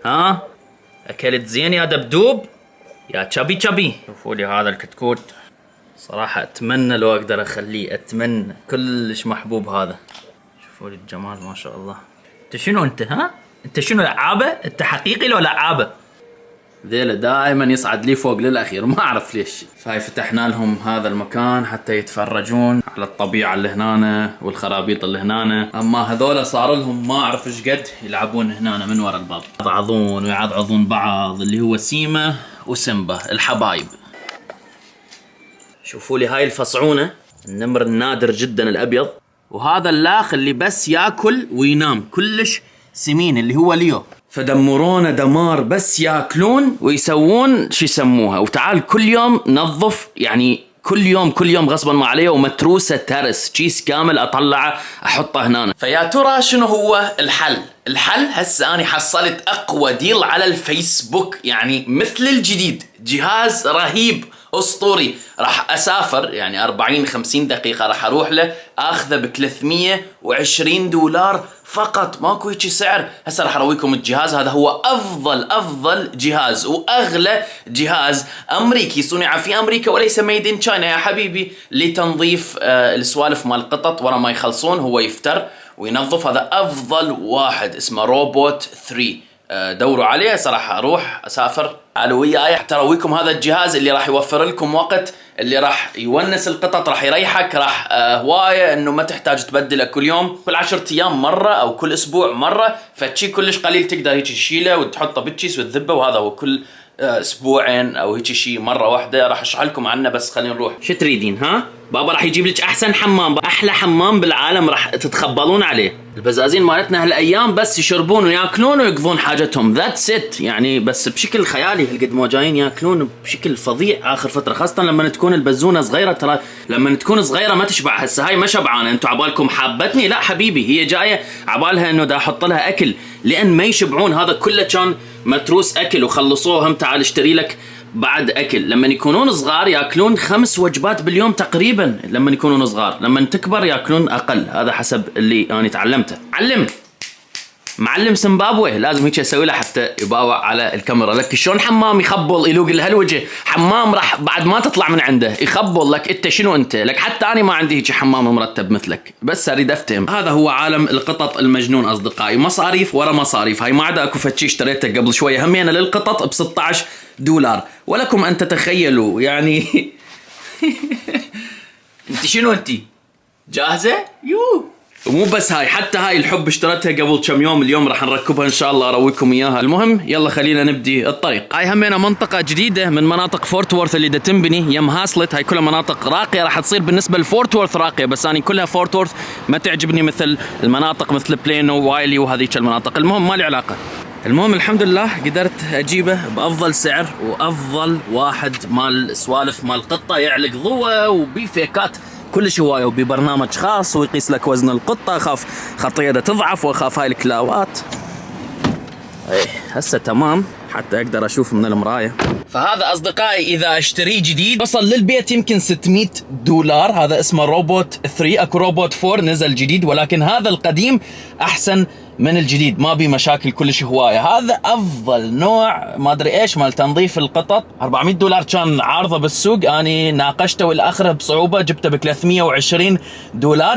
ها اكلت زين يا دبدوب يا تشبي تشبي. شوفوا لي هذا الكتكوت صراحة اتمنى لو اقدر اخليه، اتمنى كلش محبوب هذا. شوفوا لي الجمال ما شاء الله. انت شنو انت؟ ها انت شنو لعابة؟ انت حقيقي لو لعابة؟ ذيلا دائما يصعد لي فوق للاخير ما اعرف ليش. فهاي فتحنا لهم هذا المكان حتى يتفرجون على الطبيعة اللي هنا والخرابيط اللي هنا. اما هذول صار لهم ما اعرف ايش قد يلعبون هنا من وراء الباب، يعضعضون ويعضعضون بعض، اللي هو سيما وسيمبا الحبايب. شوفوا لي هاي الفصعونة، النمر النادر جدا الابيض، وهذا اللاخ اللي بس ياكل وينام كلش سمين اللي هو ليو. فدمرونا دمار، بس ياكلون ويسوون شو يسموها. وتعال كل يوم نظف، يعني كل يوم غصبا ما عليه، ومتروسه ترس كيس كامل اطلعه احطه هنا. فيا ترى شنو هو الحل؟ الحل هسه اني حصلت اقوى ديل على الفيسبوك، يعني مثل الجديد، جهاز رهيب اسطوري. راح اسافر يعني 40-50 دقيقه، راح اروح له اخذه ب $320 فقط، ماكو هيك سعر. هسه راح ارويكم الجهاز. هذا هو افضل جهاز واغلى جهاز امريكي صنع في امريكا وليس ميد ان تشاينا يا حبيبي، لتنظيف السوالف مال القطط ورا ما يخلصون. هو يفتر وينظف. هذا افضل واحد اسمه روبوت 3. دوروا عليه. صراحة اروح اسافر، تعالوا وياي حتى ارويكم هذا الجهاز اللي راح يوفر لكم وقت، اللي راح يونس القطط، راح يريحك، راح هواية انه ما تحتاج تبدله كل يوم، كل 10 ايام مرة او كل اسبوع مرة. فتشي كلش قليل تقدر هيك تشيله وتحطه بالكيس وتذبه. وهذا هو كل اسبوعين او هيك شيء مرة واحدة. راح اشرح لكم عنه، بس خلينا نروح. شو تريدين؟ ها بابا راح يجيب لك احسن حمام، احلى حمام بالعالم، راح تتخبلون عليه. البزازين مالتنا هالايام بس يشربون وياكلون ويقضون حاجتهم، ذاتس ات يعني، بس بشكل خيالي. هالقد مو جايين ياكلون بشكل فظيع اخر فتره، خاصه لما تكون البزونه صغيره. ترى لما تكون صغيره ما تشبع. هسه هاي ما شبعانه، انتم عبالكم حابتني؟ لا حبيبي، هي جايه عبالها انه دا احط لها اكل، لان ما يشبعون. هذا كله كان متروس اكل وخلصوه. هم تعال اشتري لك بعد اكل. لما يكونون صغار ياكلون 5 وجبات باليوم تقريبا لما يكونون صغار، لما تكبر ياكلون اقل. هذا حسب اللي انا تعلمته. معلم سمبابوي لازم هيك اسوي له حتى يباوع على الكاميرا. لك شلون حمام يخبل يلوق لهالوجه؟ حمام راح بعد ما تطلع من عنده يخبل لك. انت شنو انت؟ لك حتى انا ما عندي هيك حمام مرتب مثلك، بس اريد افتهم. هذا هو عالم القطط المجنون اصدقائي، مصاريف ورا مصاريف. هاي ما عدا اكو فتشي اشتريته قبل شويه همينه للقطط ب $16، ولكم ان تتخيلوا يعني. انت شنو انت جاهزه؟ ومو بس هاي، حتى هاي الحب اشتريتها قبل كم يوم. اليوم راح نركبها ان شاء الله، ارويكم اياها. المهم يلا خلينا نبدي الطريق. هاي همينه منطقه جديده من مناطق فورت وورث اللي دا تنبني يم هاسلت. هاي كلها مناطق راقيه راح تصير بالنسبه لفورت وورث راقيه، بس اني كلها فورت وورث ما تعجبني مثل المناطق مثل بلينو وايلي وهذيك المناطق. المهم ما لي علاقه. المهم الحمد لله قدرت اجيبه بافضل سعر، وافضل واحد مال سوالف مال قطه يعلق ضوء وبيفيكات كلش هوايه، وببرنامج خاص، ويقيس لك وزن القطه، اخاف خطيه تضعف، واخاف هاي الكلاوات. هسه تمام حتى اقدر اشوف من المرايه. فهذا اصدقائي اذا اشتريه جديد وصل للبيت يمكن $600. هذا اسمه روبوت 3. اكو روبوت 4 نزل جديد، ولكن هذا القديم احسن من الجديد، ما بي مشاكل كلش هوايه. هذا افضل نوع ما ادري ايش مال تنظيف القطط. $400 كان عارضه بالسوق، اني ناقشته والاخره بصعوبه جبته ب $320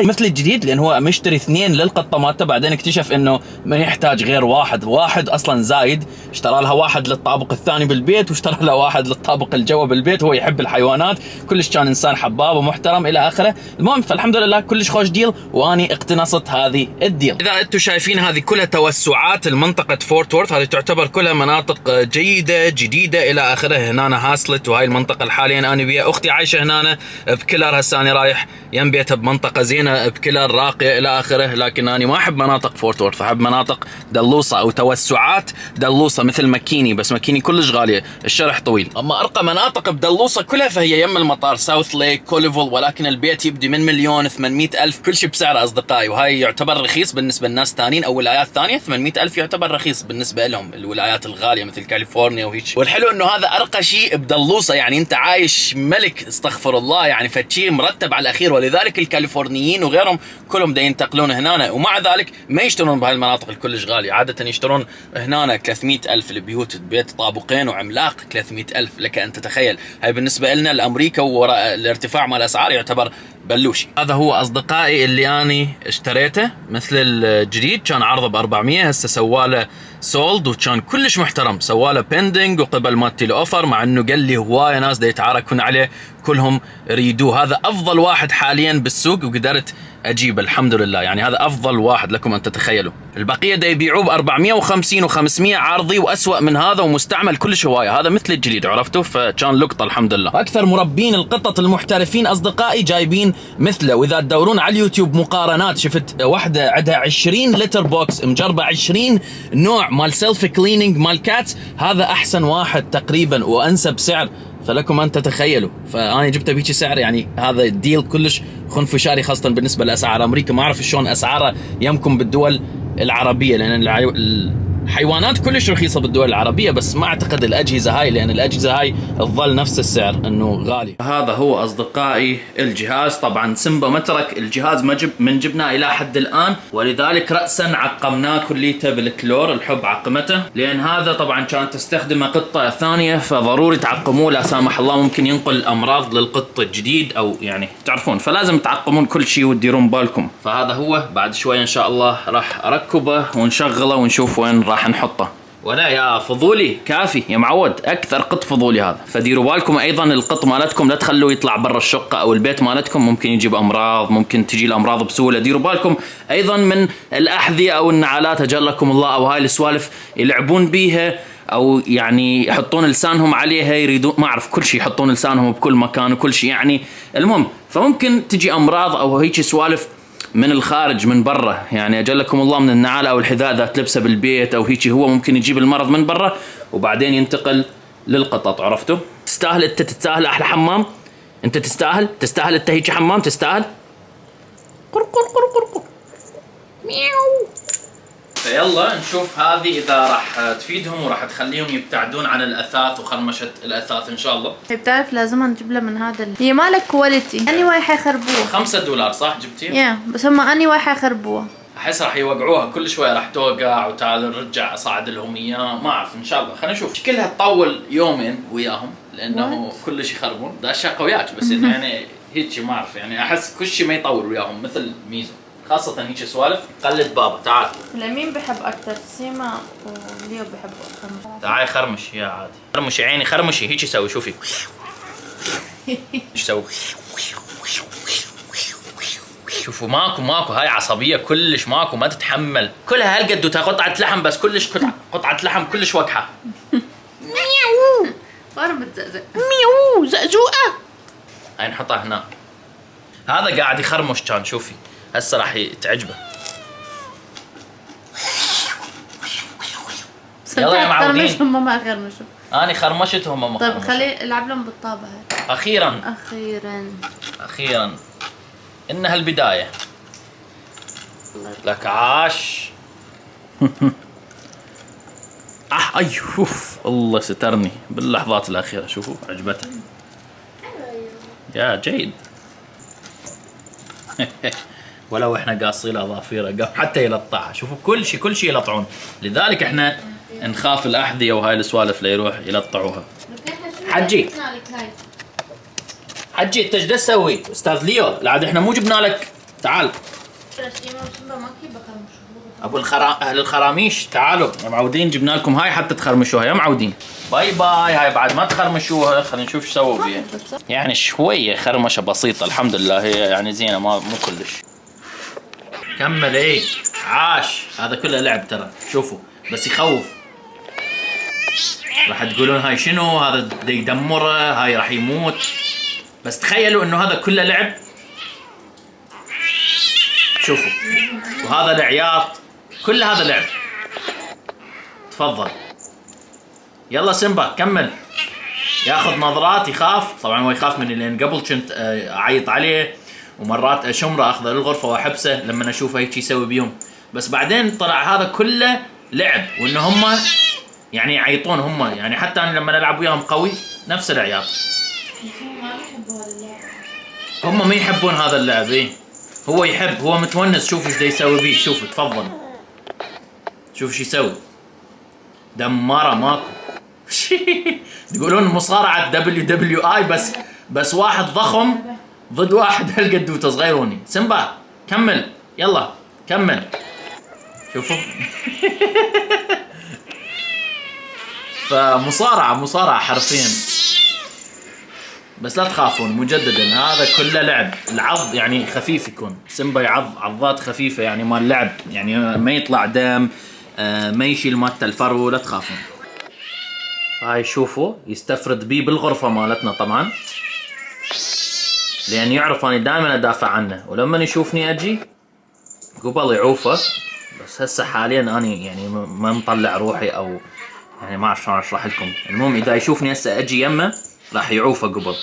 مثل الجديد، لان هو مشتري 2 للقطه مالته. بعدين اكتشف انه ما يحتاج غير واحد اصلا زايد. اشترى لها واحد للطابق الثاني بالبيت، واشترى لها واحد للطابق الجوا بالبيت. هو يحب الحيوانات، كلش كان انسان حباب ومحترم الى اخره. المهم فالحمد لله كلش خوش ديل، واني اقتنصت هذه الديل. اذا انتم شايفين هذه كلها توسعات المنطقة فورت وورث، هذه تعتبر كلها مناطق جيدة جديدة إلى آخره. هنا هاسلت، وهاي المنطقة حاليا أنا ويا أختي عايشة هنا بكلر. هسه أنا رايح يم بيتها بمنطقة زينة بكلر راقية إلى آخره. لكن أنا ما أحب مناطق فورت وورث، أحب مناطق دلوصة أو توسعات دلوصة مثل مكيني، بس مكيني كلش غالية، الشرح طويل. أما أرقى مناطق بدلوصة كلها فهي يم المطار، ساوث ليك، كوليفل. ولكن البيت يبدي من $1,800,000 كل شيء بسعر أصدقائي، وهاي يعتبر رخيص بالنسبة للناس ثانيين أو ولايات ثانيه 800,000 يعتبر رخيص بالنسبه لهم، الولايات الغاليه مثل كاليفورنيا وهيك. والحلو انه هذا ارقى شيء بدلوصه، يعني انت عايش ملك استغفر الله، يعني فشي مرتب على الاخير. ولذلك الكاليفورنيين وغيرهم كلهم دا ينتقلون هنا، ومع ذلك ما يشترون بهاي المناطق الكلش غاليه، عاده يشترون هنا 300,000 البيوت، بيت طابقين وعملاق 300,000. لك ان تتخيل، هاي بالنسبه لنا لامريكا وراء الارتفاع مال الاسعار يعتبر بلوشي. هذا هو اصدقائي اللي اني اشتريته، مثل الجديد كان عرضه ب 400، هسه سواله سولد وكان كلش محترم، سواله بيندنج وقبل ما تجي اوفر، مع انه قال لي هوايه ناس دا يتعاركون عليه كلهم يريدوه. هذا افضل واحد حاليا بالسوق وقدرت اجيبه الحمد لله، يعني هذا افضل واحد لكم ان تتخيلوا. البقيه دا يبيعوه ب 450 و500 عارضي، واسوأ من هذا ومستعمل كلش هوايه. هذا مثل الجديد عرفتوا، فكان لقطه الحمد لله. اكثر مربين القطط المحترفين اصدقائي جايبين مثله، واذا تدورون على اليوتيوب مقارنات شفت واحده عندها 20 لتر بوكس مجربه 20 نوع مال سيلف كليننج مال كاتس، هذا احسن واحد تقريبا وانسب سعر، فلكم ان تتخيلوا. فانا جبته بهيك سعر، يعني هذا الديل كلش خنفشاري خاصه بالنسبه لاسعار امريكا. ما اعرف شلون اسعاره يمكن بالدول العربيه، لان الحيوانات كلش رخيصه بالدول العربيه، بس ما اعتقد الاجهزه هاي، لان الاجهزه هاي تظل نفس السعر انه غالي. هذا هو اصدقائي الجهاز. طبعا سيمبا ما ترك الجهاز من جبناه الى حد الان، ولذلك راسا عقمناه كليته بالكلور. الحب عقمته، لان هذا طبعا كانت تستخدمه قطه ثانيه، فضروري تعقموه لا سامح الله، ممكن ينقل امراض للقط الجديد او يعني تعرفون، فلازم تعقمون كل شيء وتديرون بالكم. فهذا هو، بعد شويه ان شاء الله راح اركبه ونشغله ونشوف وين راح نحطه. ولا يا فضولي كافي يا معود، اكثر قط فضولي هذا. فديروا بالكم ايضا القط مالتكم لا تخلوه يطلع برا الشقه او البيت مالتكم، ممكن يجيب امراض، ممكن تجي الامراض بسهوله. ديروا بالكم ايضا من الاحذيه او النعالات اجلكم الله، او هاي السوالف يلعبون بيها، او يعني يحطون لسانهم عليها، يريدون ما اعرف كل شيء، يحطون لسانهم بكل مكان وكل شيء يعني. المهم فممكن تجي امراض او هيك سوالف من الخارج من برا، يعني اجلكم الله من النعاله او الحذاء ذات تلبسه بالبيت او هيك، هو ممكن يجيب المرض من برا وبعدين ينتقل للقطط. عرفتوا؟ تستاهل انت، تستاهل احلى حمام، انت تستاهل انت هيك حمام، تستاهل. قر قر قر قر قر مياو. فيلا نشوف هذه اذا راح تفيدهم وراح تخليهم يبتعدون عن الاثاث وخرمشه الاثاث ان شاء الله. بتعرف لازم نجيب له من هذا هي مالك كواليتي، اني واي حيخربوها. $5 صح جبتيه؟ يا بس هم اني واي حيخربوها. احس راح يوقعوها كل شويه، راح توقع وتعال نرجع اصعد لهم اياه، ما اعرف ان شاء الله. خلينا نشوف، شكلها تطول يومين وياهم لانه كل شيء يخربون. ده اشياء وياك، بس انه يعني هيك ما اعرف، يعني احس كل شيء ما يطول وياهم مثل ميزو، خاصة هيك سوالف. قلد بابا تعال. لمين بحب اكثر، سيما وليو بحبوا اكثر. تعال خرمش يا عادي، خرمشي عيني خرمشي، هيك يسوي شوفي. ايش يسوي؟ شوفوا ماكو هاي عصبية كلش، ماكو ما تتحمل، كلها هالقد قطعة لحم، بس كلش قطعة لحم كلش وقحة. مياو وين بتزقزق؟ مياو زقزوقة. هاي نحطها هنا. هذا قاعد يخرمش كان، شوفي هسه راح تعجبه. يلا يا معودين. هم ما خرمشوا، أنا خرمشتهم هم. طيب خلي العب لهم بالطابة هاي. أخيرا إنها البداية. لك عاش. الله سترني باللحظات الأخيرة. شوفوا عجبته يا جيد. ولو احنا قاصين اظافيره حتى يلطعها. شوفوا كل شيء يلطعون، لذلك احنا نخاف الاحذيه وهاي السوالف لا يروح يلطعوها. حجي انت ايش تسوي؟ استاذ ليو العاد احنا مو جبنا لك. تعال ابو اهل الخراميش، تعالوا يا معودين، جبنا لكم هاي حتى تخرمشوها يا معودين. باي هاي بعد ما تخرمشوها خلينا نشوف ايش سووا بيها. يعني شويه خرمشه بسيطه الحمد لله، هي يعني زينه مو كلش. كمل ايه عاش. هذا كله لعب ترى، شوفوا بس يخوف. راح تقولون هاي شنو، هذا دا يدمره، هاي راح يموت، بس تخيلوا انه هذا كله لعب. شوفوا، وهذا العياط كل هذا لعب. تفضل يلا سيمبا كمل. ياخذ نظرات، يخاف طبعا، هو يخاف مني لان قبل كنت اعيط عليه ومرات اشمره اخذه للغرفه واحبسه لما اشوفه هيك يسوي بيهم. بس بعدين طلع هذا كله لعب، وان هم يعني يعيطون هم، يعني حتى انا لما العب وياهم قوي نفس العياط. هم ما يحبون هذا اللعب. ايه هو يحب، هو متونس. شوف ايش دا يسوي بيه. شوف تفضل، شوف ايش يسوي. دماره ماكو. تقولون مصارعة WWE بس واحد ضخم ضد واحد هالقد صغيروني. سيمبا كمل، يلا كمل. شوفوا. فمصارعة حرفيا. بس لا تخافون مجددا، هذا كله لعب. العض يعني خفيف يكون. سيمبا يعض عضات خفيفة يعني مال لعب، يعني ما يطلع دم، ما يشيل مالته الفرو. لا تخافون. هاي شوفوا يستفرد بيه بالغرفة مالتنا طبعا، لأن يعرف أني دائما أدافع عنه، ولما يشوفني أجي قبل يعوفه. بس هسه حاليا أني يعني ما مطلع روحي، أو يعني ما أعرف شلون أشرح لكم. المهم إذا يشوفني هسه أجي يمه راح يعوفه قبل.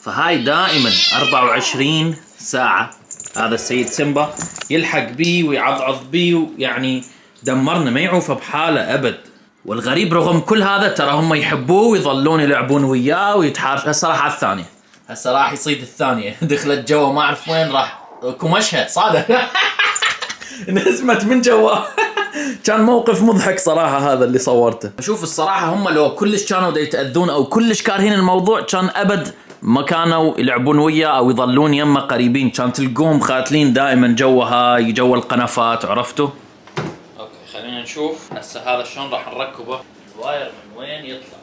فهاي دائما 24 ساعة هذا السيد سيمبا يلحق بي ويعضعض بي، ويعني دمرنا، ما يعوفه بحاله أبد. والغريب رغم كل هذا ترى هم يحبوه ويظلون يلعبون وياه ويتحارش. هسه راح على الثانية، هسه راح يصيد الثانية. دخلت جوا ما أعرف وين راح كمشها صادق. نزمت من جوا. كان موقف مضحك صراحة هذا اللي صورته. شوف الصراحة هم لو كلش كانوا دا يتأذون أو كلش كارهين الموضوع كان أبد ما كانوا يلعبون وياه أو يظلون يمه قريبين. كان تلقوهم خاتلين دائما جوا هاي جوا القنفات. عرفتوا؟ اوكي خلينا نشوف هسه هذا شلون راح نركبه. الواير من وين يطلع؟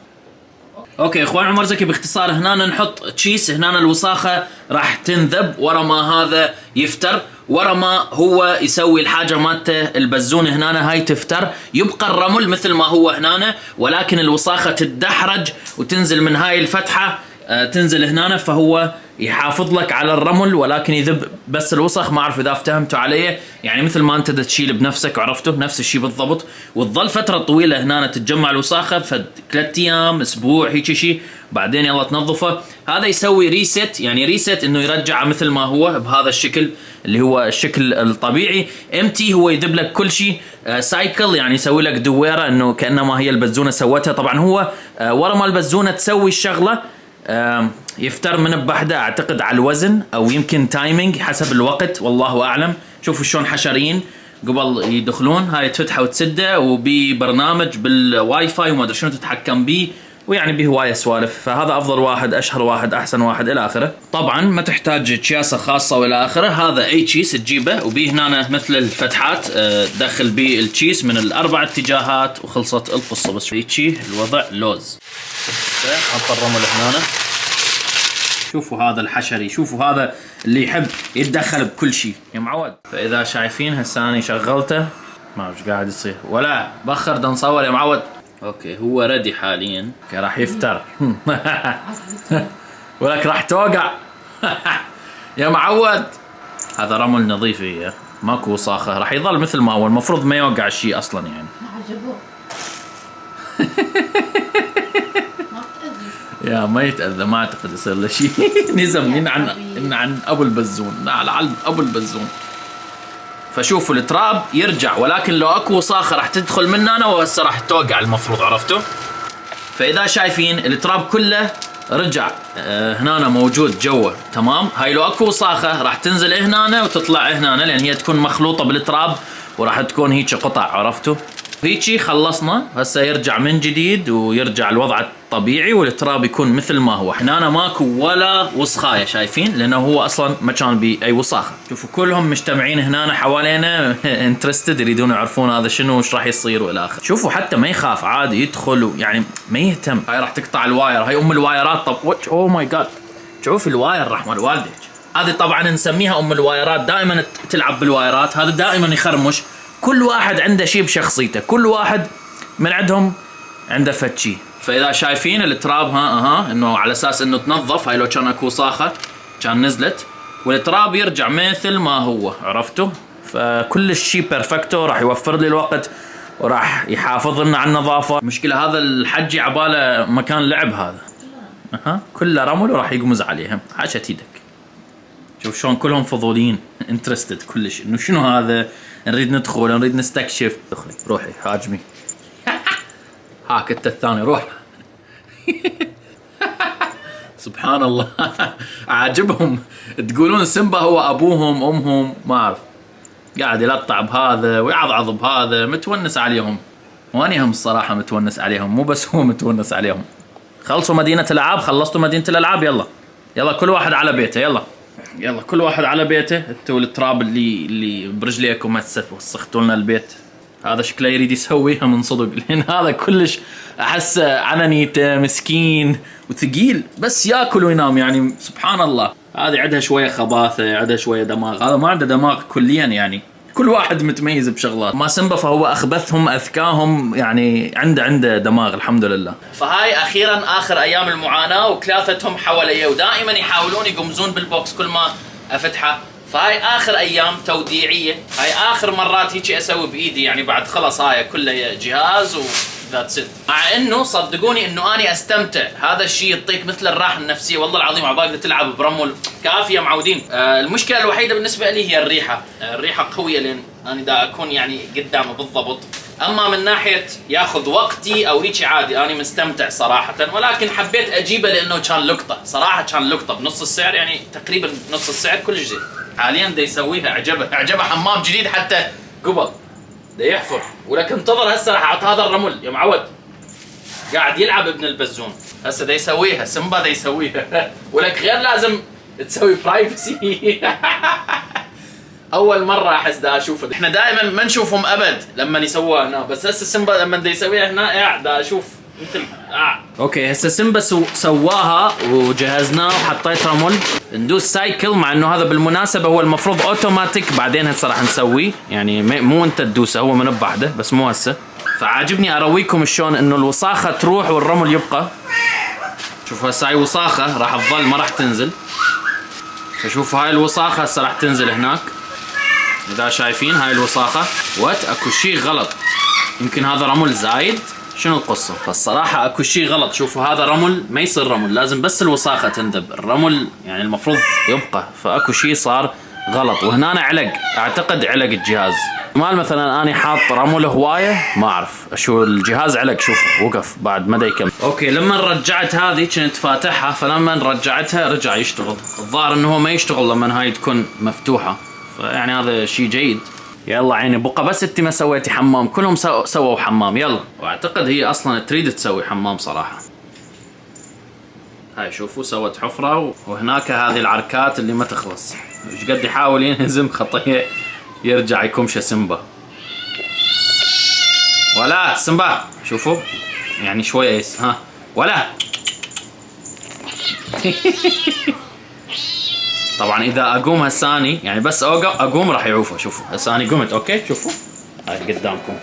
اوكي اخوان عمر زكي باختصار. هنا نحط تشيس، هنا الوساخة راح تنذب ورا ما هذا يفتر، ورا ما هو يسوي الحاجة مالته البزونة. هنا هاي تفتر، يبقى الرمل مثل ما هو هنا، ولكن الوساخة تتدحرج وتنزل من هاي الفتحة، تنزل هنا، فهو يحافظ لك على الرمل ولكن يذب بس الوسخ. ما اعرف اذا افتهمتوا علي، يعني مثل ما انت تشيل بنفسك. عرفتوا؟ نفس الشيء بالضبط. وتظل فتره طويله هنا تتجمع الوساخه، فد 3 ايام اسبوع هيك شيء، بعدين يلا تنظفه. هذا يسوي ريست، يعني ريست انه يرجعه مثل ما هو بهذا الشكل اللي هو الشكل الطبيعي. امتي هو يذب لك كل شيء. سايكل يعني يسوي لك دويره انه كانما هي البزونه سوتها. طبعا هو ورا ما البزونه تسوي الشغله يفتر من بحده اعتقد على الوزن او يمكن تايمينج حسب الوقت، والله اعلم. شوفوا شلون حشرين قبل يدخلون. هاي تفتحه وتسده، وببرنامج بالواي فاي وما ادري شنو تتحكم به، ويعني به هوايه سوالف. فهذا افضل واحد، اشهر واحد، احسن واحد الى اخره. طبعا ما تحتاج كياسه خاصه والى اخره. هذا اي تشيس تجيبه، وبيه هنا مثل الفتحات تدخل بيه التشيس من الاربع اتجاهات وخلصت القصه. بس هيك الوضع لوز. حط الرمل هنا. شوفوا هذا الحشري، شوفوا هذا اللي يحب يتدخل بكل شيء يا معود. فاذا شايفين هسه انا شغلته ما ايش قاعد يصير، ولا بخر دا نصور يا معود. اوكي هو ردي حاليا، راح يفتر. ولك راح توقع. يا معود. هذا رمل نظيف، هي ماكو وساخه، راح يظل مثل ما هو. المفروض ما يوقع الشيء اصلا يعني. يا ما يتأذى، ما اعتقد يصير له شيء. نزم عن ابو البزون، على ابو البزون. فشوفوا التراب يرجع، ولكن لو اكو وساخه راح تدخل مننا وهسه راح توقع المفروض. عرفتوا؟ فاذا شايفين التراب كله رجع هنا موجود جوا. تمام. هاي لو اكو وساخه راح تنزل هنا وتطلع هنا، لان هي تكون مخلوطه بالتراب وراح تكون هيك قطع. عرفتوا؟ هيجي خلصنا. هسه يرجع من جديد ويرجع الوضع الطبيعي، والتراب يكون مثل ما هو. هنا ماكو ولا وسخايه شايفين، لانه هو اصلا ما كان بي اي وساخه. شوفوا كلهم مجتمعين هنا حوالينا. انترستد، يريدون يعرفون هذا شنو وش راح يصير والى اخره. شوفوا حتى ما يخاف، عادي يدخل يعني ما يهتم. هاي راح تقطع الواير، هاي ام الوايرات. طب اوه ماي جاد، شوف الواير رحمه والديك. هذه طبعا نسميها ام الوايرات، دائما تلعب بالوايرات. هذا دائما يخرمش. كل واحد عنده شيء بشخصيته، كل واحد من عندهم عنده فتشي. فاذا شايفين التراب انه على اساس انه تنظف. هاي لو كان اكو وساخه كان نزلت، والتراب يرجع مثل ما هو. عرفتوا؟ فكل الشيء بيرفكتو، راح يوفر لي الوقت وراح يحافظ لنا على النظافه. المشكله هذا الحجي عباله مكان لعب هذا. كله رمل وراح يقمز عليهم. حاشت ايدك. شوف شلون كلهم فضوليين انترستد كلش انه شنو هذا، نريد ندخل نريد نستكشف. دخلي روحي هاجمي. هاك انت الثاني روح. سبحان الله. عاجبهم تقولون سيمبا هو ابوهم امهم ما اعرف، قاعد يلطع بهذا ويعضعض بهذا، متونس عليهم. واني هم الصراحه متونس عليهم، مو بس هو متونس عليهم. خلصوا مدينه الالعاب، خلصتوا مدينه الالعاب، يلا كل واحد على بيته. يلا كل واحد على بيته. انتوا التراب اللي برجليكم هسه وسختوا لنا البيت. هذا شكله يريد يسويها من صدق، لان هذا كلش احس عنانيته مسكين وثقيل، بس ياكل وينام يعني. سبحان الله. هذه عندها شويه خباثه، عندها شويه دماغ، هذا ما عنده دماغ كليا يعني. كل واحد متميز بشغلات. ما سيمبا فهو اخبثهم اذكاهم يعني، عنده دماغ الحمد لله. فهاي اخيرا اخر ايام المعاناه، وثلاثتهم حوالي ودائما يحاولون يقمزون بالبوكس كل ما افتحه. فهاي اخر ايام توديعيه، هاي اخر مرات هيك اسوي بايدي يعني، بعد خلص هاي كلها جهاز وذاتس ات. مع انه صدقوني انه اني استمتع، هذا الشيء يعطيك مثل الراحه النفسيه. والله العظيم عبالك تلعب برمل كافيه معودين. المشكله الوحيده بالنسبه لي هي الريحه قويه، لان انا دا اكون يعني قدامه بالضبط. اما من ناحيه ياخذ وقتي او هيك عادي، انا مستمتع صراحه. ولكن حبيت اجيبه لانه كان لقطه، صراحه كان لقطه بنص السعر يعني، تقريبا نص السعر كلش زين. حاليا دا يسويها، عجبه حمام جديد حتى قبل دا يحفر. ولك انتظر هسه راح اعط هذا الرمل يا معود. قاعد يلعب ابن البزون هسه دا يسويها، سيمبا دا يسويها. ولك غير لازم تسوي برايفسي. اول مره احس دا اشوفه. احنا دائما ما نشوفهم ابد لما يسووها هنا، بس هسه سيمبا لما دا يسويها هنا قاعد اشوف مثل اوكي. هسه سيمبا سواها وجهزناه وحطيت رمل. ندوس سايكل، مع انه هذا بالمناسبه هو المفروض اوتوماتيك، بعدين هسه راح نسويه يعني، مو انت تدوسه، هو من بعده بس مو هسه. فعاجبني ارويكم شلون انه الوساخه تروح والرمل يبقى. شوف هسه هاي وساخه راح تظل ما راح تنزل. فشوفوا هاي الوساخه هسه راح تنزل هناك، اذا شايفين هاي الوساخه. اكو شيء غلط، يمكن هذا رمل زايد، شنو القصه؟ فالصراحه اكو شيء غلط. شوفوا هذا رمل ما يصير رمل، لازم بس الوساخه تنذب، الرمل يعني المفروض يبقى. فاكو شيء صار غلط. وهنا علق، اعتقد علق الجهاز. مال مثلا اني حاط رمل هوايه ما اعرف شو الجهاز علق. شوف وقف بعد ما يكمل. اوكي لما رجعت هذه كنت فاتحها، فلما رجعتها رجع يشتغل. الظاهر انه هو ما يشتغل لما هاي تكون مفتوحه، فيعني هذا شيء جيد. يلا عيني بقى بس انت ما سويتي حمام، كلهم سووا حمام. يلا. واعتقد هي اصلا تريد تسوي حمام صراحه. هاي شوفوا سوت حفره، وهناك هذه العركات اللي ما تخلص. ايش قد يحاول ينهزم خطيه يرجع يكمشه سيمبا. ولا سيمبا شوفوا يعني شويه ها ولا. طبعا اذا اقوم هساني يعني، بس اقوم راح يعوفه. شوفوا هساني قمت اوكي، شوفوا هاي قدامكم.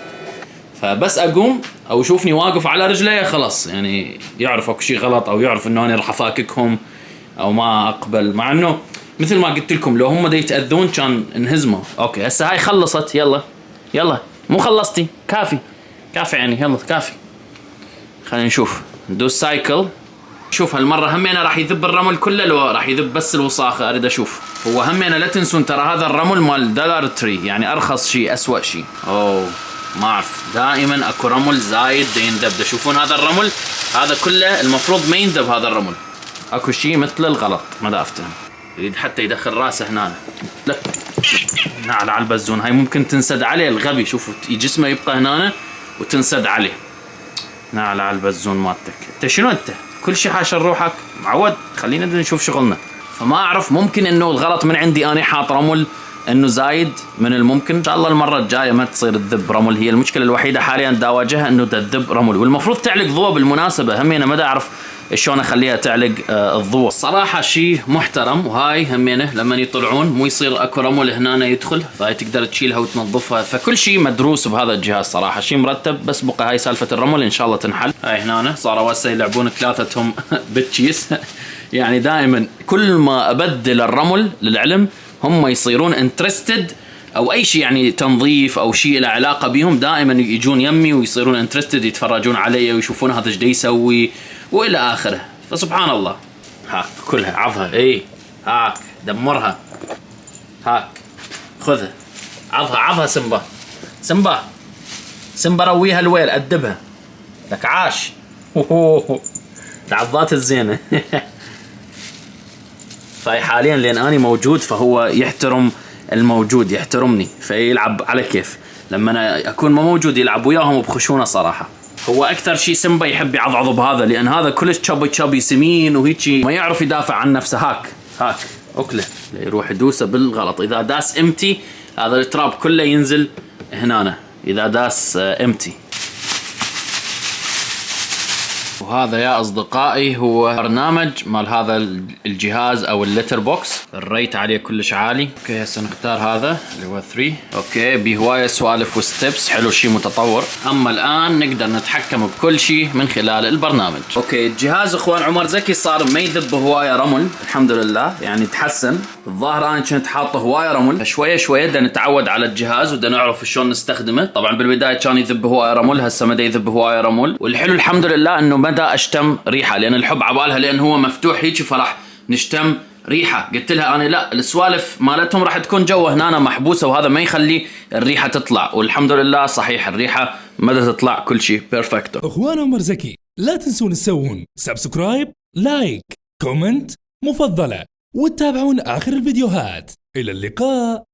فبس اقوم او يشوفني واقف على رجلي خلاص يعني يعرف اكو شيء غلط، او يعرف انه انا راح افاككهم او ما اقبل. مع انه مثل ما قلت لكم لو هم دا يتاذون كان انهزموا. اوكي هسه هاي خلصت. يلا مو خلصتي، كافي يعني، يلا كافي. خلينا نشوف، ندوس سايكل. شوف هالمره همينه راح يذب الرمل كله لو راح يذب بس الوساخه. اريد اشوف. هو همينه لا تنسون ترى هذا الرمل مال دولار تري يعني ارخص شيء اسوأ شيء. ما اعرف، دائما اكو رمل زايد ينذب. تشوفون هذا الرمل هذا كله المفروض ما ينذب. هذا الرمل اكو شيء مثل الغلط ما دا افتهم. يريد حتى يدخل راسه هنا. لا على البزون هاي ممكن تنسد عليه الغبي. شوفوا جسمه يبقى هنا وتنسد عليه. على البزون مالتك انت شنو انت؟ كل شيء حاشر روحك معود. خلينا نشوف شغلنا. فما اعرف، ممكن انه الغلط من عندي انا حاط رمل انه زايد من الممكن. ان شاء الله المره الجايه ما تصير تذب رمل. هي المشكله الوحيده حاليا دا اواجهها انه تذب رمل. والمفروض تعلق ضوء بالمناسبه. همينه ما دا اعرف شلون اخليها تعلق الضوء. صراحه شيء محترم. وهاي همينه لما يطلعون مو يصير اكو رمل هنا يدخل، فهي تقدر تشيلها وتنظفها. فكل شيء مدروس بهذا الجهاز صراحه، شيء مرتب. بس بقى هاي سالفه الرمل ان شاء الله تنحل. هاي هنا صاروا هسه يلعبون ثلاثتهم بالتشيس. يعني دائما كل ما ابدل الرمل للعلم هم يصيرون انترستد، او اي شيء يعني تنظيف او شيء له علاقه بهم، دائما يجون يمي ويصيرون انترستد، يتفرجون علي ويشوفون هذا ايش دا يسوي والى اخره. فسبحان الله. هاك كلها عضها. اي هاك دمرها. هاك خذها، عضها سمبا رويها الويل، أدبها لك عاش. العضات الزينة. فهي حاليا لأن أنا موجود فهو يحترم الموجود، يحترمني فيلعب على كيف. لما أنا أكون ما موجود يلعب وياهم بخشونة صراحة. هو أكثر شيء سمبا يحب يعضعض بهذا، لأن هذا كلش تشابي سمين وهيجي ما يعرف يدافع عن نفسه. هاك أكله يروح يدوسه بالغلط. إذا داس امتي هذا التراب كله ينزل هنا إذا داس امتي. وهذا يا أصدقائي هو برنامج مال هذا الجهاز أو اللتر بوكس. الريت عليه كلش عالي. أوكي هسه نختار هذا اللي هو 3. أوكي بهواية سوالف وستبس، حلو شيء متطور. أما الآن نقدر نتحكم بكل شيء من خلال البرنامج. أوكي الجهاز أخوان عمر زكي صار ما يذب هواية رمل الحمد لله، يعني تحسن. الظاهر أنا كنت حاطه هواية رمل، شوية بدنا نتعود على الجهاز وبدنا نعرف شلون نستخدمه. طبعا بالبداية كان يذب هواية رمل، هسه ما يذب هواية رمل. والحلو الحمد لله إنه مدى اشتم ريحه، لان الحب عبالها لان هو مفتوح هيك فراح نشتم ريحه. قلت لها انا لا، السوالف مالتهم راح تكون جوا هنا محبوسه وهذا ما يخلي الريحه تطلع. والحمد لله صحيح الريحه مدى تطلع كل شيء بيرفكتو. اخوان عمر زكي لا تنسون تسوون سبسكرايب، لايك، كومنت، مفضله، وتتابعون اخر الفيديوهات. الى اللقاء.